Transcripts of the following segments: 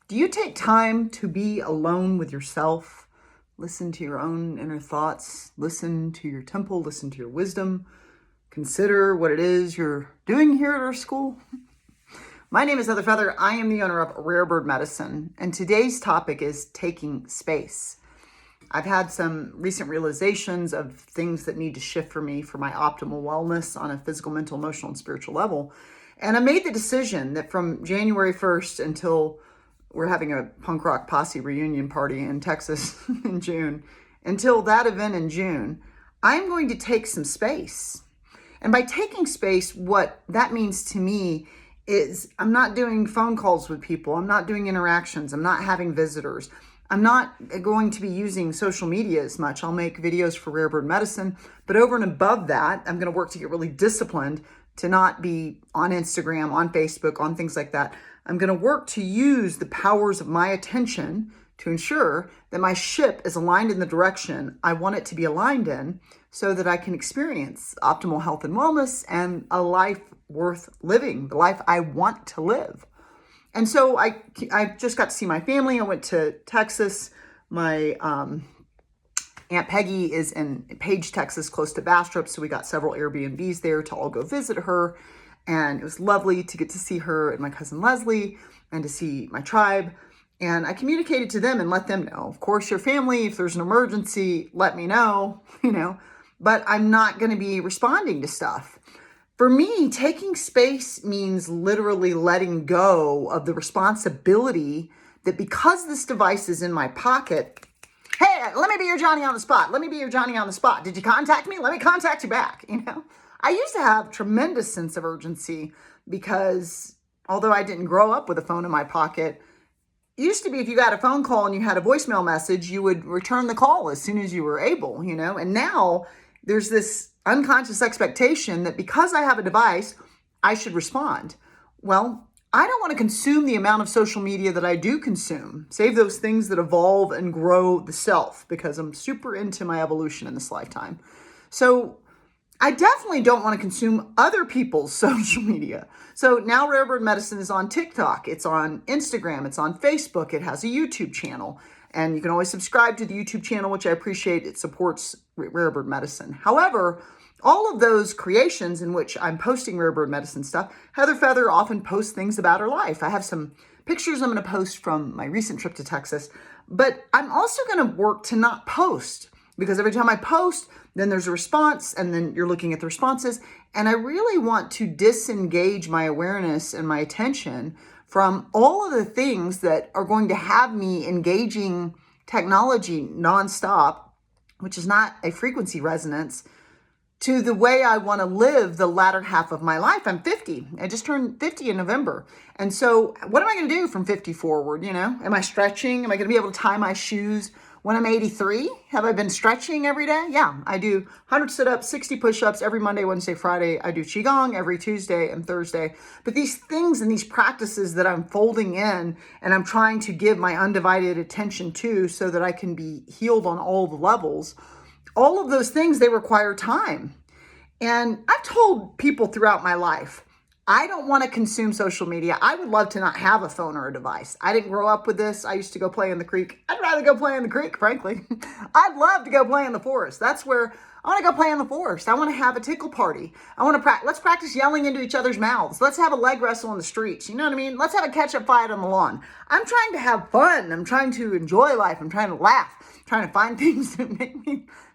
Do you take time to be alone with yourself? Listen to your own inner thoughts, listen to your temple, listen to your wisdom, consider what it is you're doing here at our school. My name is Heather Feather. I am the owner of Rare Bird Medicine, and today's topic is taking space. I've had some recent realizations of things that need to shift for me for my optimal wellness on a physical, mental, emotional, and spiritual level. And I made the decision that from January 1st until we're having a punk rock posse reunion party in Texas in June, until that event in June, I'm going to take some space. And by taking space, what that means to me is I'm not doing phone calls with people. I'm not doing interactions. I'm not having visitors. I'm not going to be using social media as much. I'll make videos for Rare Bird Medicine, but over and above that, I'm going to work to get really disciplined to not be on Instagram, on Facebook, on things like that. I'm going to work to use the powers of my attention to ensure that my ship is aligned in the direction I want it to be aligned in so that I can experience optimal health and wellness and a life worth living, the life I want to live. And so I just got to see my family. I went to Texas. My Aunt Peggy is in Page, Texas, close to Bastrop. So we got several Airbnbs there to all go visit her. And it was lovely to get to see her and my cousin Leslie and to see my tribe. And I communicated to them and let them know, of course, your family, if there's an emergency, let me know, but I'm not going to be responding to stuff. For me, taking space means literally letting go of the responsibility that because this device is in my pocket, hey, let me be your Johnny on the spot. Let me be your Johnny on the spot. Did you contact me? Let me contact you back, I used to have tremendous sense of urgency because although I didn't grow up with a phone in my pocket, it used to be if you got a phone call and you had a voicemail message, you would return the call as soon as you were able, and now there's this unconscious expectation that because I have a device, I should respond. Well, I don't want to consume the amount of social media that I do consume, save those things that evolve and grow the self, because I'm super into my evolution in this lifetime. So I definitely don't want to consume other people's social media. So now Rare Bird Medicine is on TikTok, it's on Instagram, it's on Facebook, it has a YouTube channel, and you can always subscribe to the YouTube channel, which I appreciate. It supports Rare Bird Medicine. However, all of those creations in which I'm posting Rare Bird Medicine stuff, Heather Feather often posts things about her life. I have some pictures I'm going to post from my recent trip to Texas, but I'm also going to work to not post because every time I post, then there's a response and then you're looking at the responses. And I really want to disengage my awareness and my attention from all of the things that are going to have me engaging technology nonstop, which is not a frequency resonance, to the way I want to live the latter half of my life. I'm 50. I just turned 50 in November. And so what am I going to do from 50 forward? Am I stretching? Am I going to be able to tie my shoes when I'm 83? Have I been stretching every day? Yeah, I do 100 sit-ups, 60 push-ups every Monday, Wednesday, Friday. I do Qigong every Tuesday and Thursday. But these things and these practices that I'm folding in and I'm trying to give my undivided attention to so that I can be healed on all the levels, all of those things, they require time. And I've told people throughout my life, I don't want to consume social media. I would love to not have a phone or a device. I didn't grow up with this. I used to go play in the creek. I'd rather go play in the creek, frankly. I'd love to go play in the forest. That's where I want to go play in the forest. I want to have a tickle party. I want to let's practice yelling into each other's mouths. Let's have a leg wrestle in the streets. You know what I mean? Let's have a catch-up fight on the lawn. I'm trying to have fun. I'm trying to enjoy life. I'm trying to laugh. I'm trying to find things that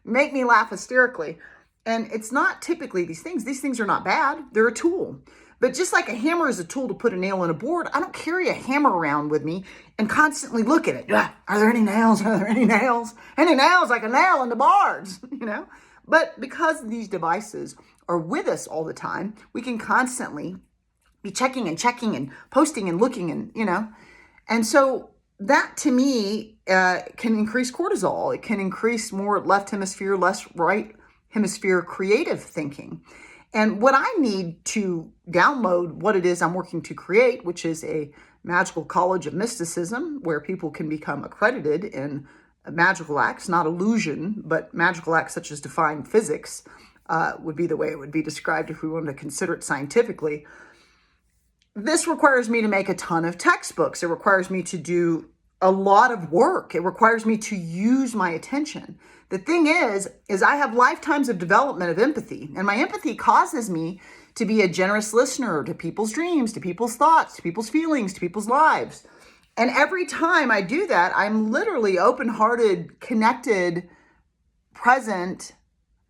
make me laugh hysterically. And it's not typically these things. These things are not bad. They're a tool. But just like a hammer is a tool to put a nail in a board, I don't carry a hammer around with me and constantly look at it. Are there any nails? Are there any nails? Any nails like a nail in the boards, But because these devices are with us all the time, we can constantly be checking and posting and looking and. And so that to me can increase cortisol. It can increase more left hemisphere, less right hemisphere creative thinking. And what I need to download what it is I'm working to create, which is a magical college of mysticism where people can become accredited in magical acts, not illusion, but magical acts such as defying physics would be the way it would be described if we wanted to consider it scientifically. this requires me to make a ton of textbooks. It requires me to do a lot of work. It requires me to use my attention. The thing is I have lifetimes of development of empathy, and my empathy causes me to be a generous listener to people's dreams, to people's thoughts, to people's feelings, to people's lives. And every time I do that, I'm literally open-hearted, connected, present,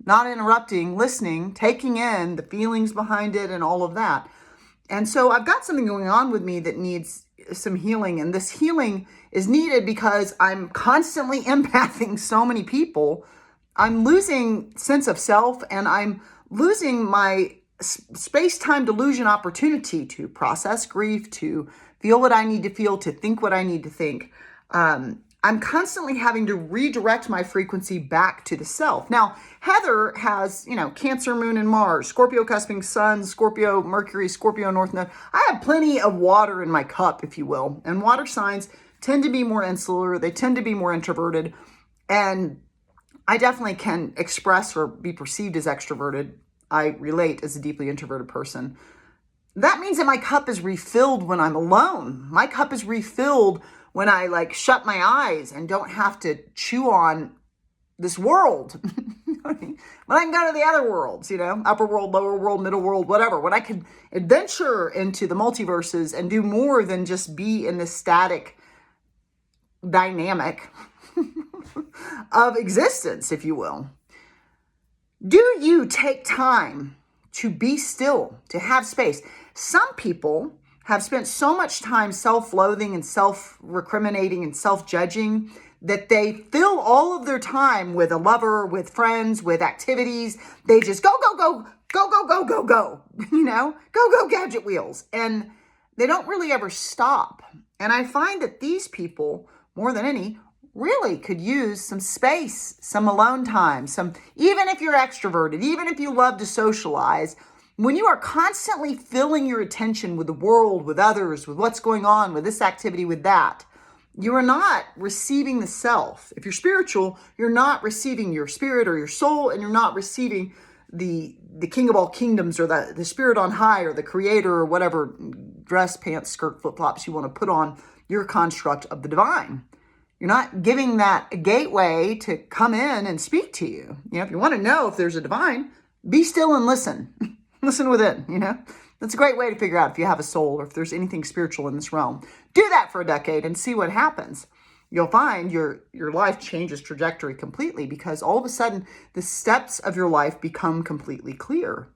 not interrupting, listening, taking in the feelings behind it and all of that. And so I've got something going on with me that needs some healing. And this healing is needed because I'm constantly empathing so many people. I'm losing sense of self, and I'm losing my space-time delusion opportunity to process grief, to feel what I need to feel, to think what I need to think. I'm constantly having to redirect my frequency back to the self. Now, Heather has, Cancer, Moon, and Mars, Scorpio cusping Sun, Scorpio, Mercury, Scorpio, North Node. I have plenty of water in my cup, if you will. And water signs tend to be more insular. They tend to be more introverted. And I definitely can express or be perceived as extroverted. I relate as a deeply introverted person. That means that my cup is refilled when I'm alone. My cup is refilled when I shut my eyes and don't have to chew on this world. When I can go to the other worlds, upper world, lower world, middle world, whatever. When I can adventure into the multiverses and do more than just be in this static dynamic of existence, if you will. Do you take time to be still, to have space? Some people have spent so much time self-loathing and self-recriminating and self-judging that they fill all of their time with a lover, with friends, with activities. They just go, go, go, go, go, go, go, go, go, go, gadget wheels. And they don't really ever stop. And I find that these people, more than any, really could use some space, some alone time, even if you're extroverted, even if you love to socialize. When you are constantly filling your attention with the world, with others, with what's going on, with this activity, with that, you are not receiving the self. If you're spiritual, you're not receiving your spirit or your soul, and you're not receiving the king of all kingdoms, or the spirit on high, or the creator, or whatever dress, pants, skirt, flip-flops you want to put on your construct of the divine. You're not giving that a gateway to come in and speak to you. If you want to know if there's a divine, be still and listen. Listen within, That's a great way to figure out if you have a soul or if there's anything spiritual in this realm. Do that for a decade and see what happens. You'll find your life changes trajectory completely, because all of a sudden the steps of your life become completely clear.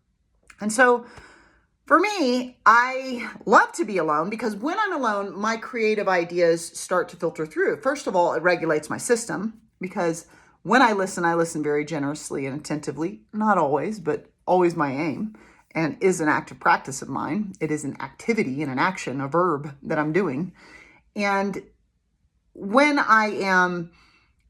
And so for me, I love to be alone, because when I'm alone, my creative ideas start to filter through. First of all, it regulates my system, because when I listen very generously and attentively. Not always, but always my aim. And is an active practice of mine. It is an activity and an action, a verb that I'm doing. And when I am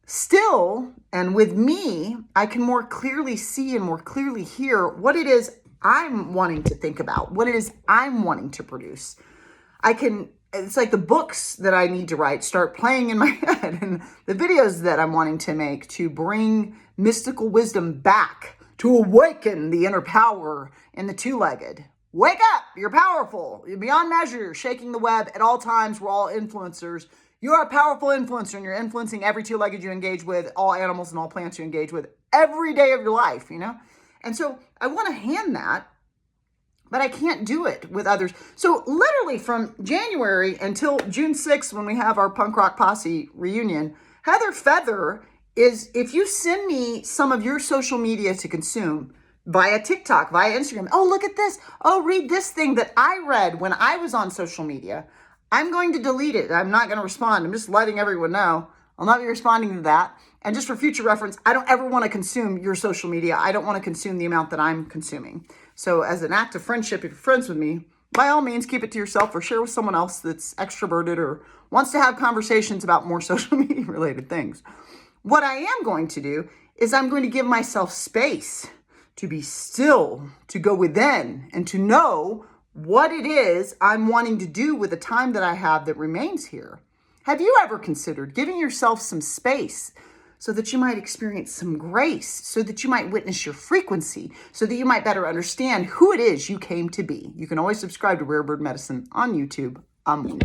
still and with me, I can more clearly see and more clearly hear what it is I'm wanting to think about, what it is I'm wanting to produce. It's like the books that I need to write start playing in my head, and the videos that I'm wanting to make to bring mystical wisdom back, to awaken the inner power in the two-legged. Wake up, you're powerful, you're beyond measure, you're shaking the web at all times. We're all influencers. You are a powerful influencer, and you're influencing every two-legged you engage with, all animals and all plants you engage with every day of your life, And so I want to hand that, but I can't do it with others. So literally from January until June 6th, when we have our punk rock posse reunion, Heather Feather is, if you send me some of your social media to consume via TikTok, via Instagram, oh, look at this. Oh, read this thing that I read when I was on social media. I'm going to delete it. I'm not going to respond. I'm just letting everyone know. I'll not be responding to that. And just for future reference, I don't ever want to consume your social media. I don't want to consume the amount that I'm consuming. So as an act of friendship, if you're friends with me, by all means, keep it to yourself or share with someone else that's extroverted or wants to have conversations about more social media related things. What I am going to do is I'm going to give myself space to be still, to go within, and to know what it is I'm wanting to do with the time that I have that remains here. Have you ever considered giving yourself some space so that you might experience some grace, so that you might witness your frequency, so that you might better understand who it is you came to be. You can always subscribe to Rare Bird Medicine on YouTube. I'm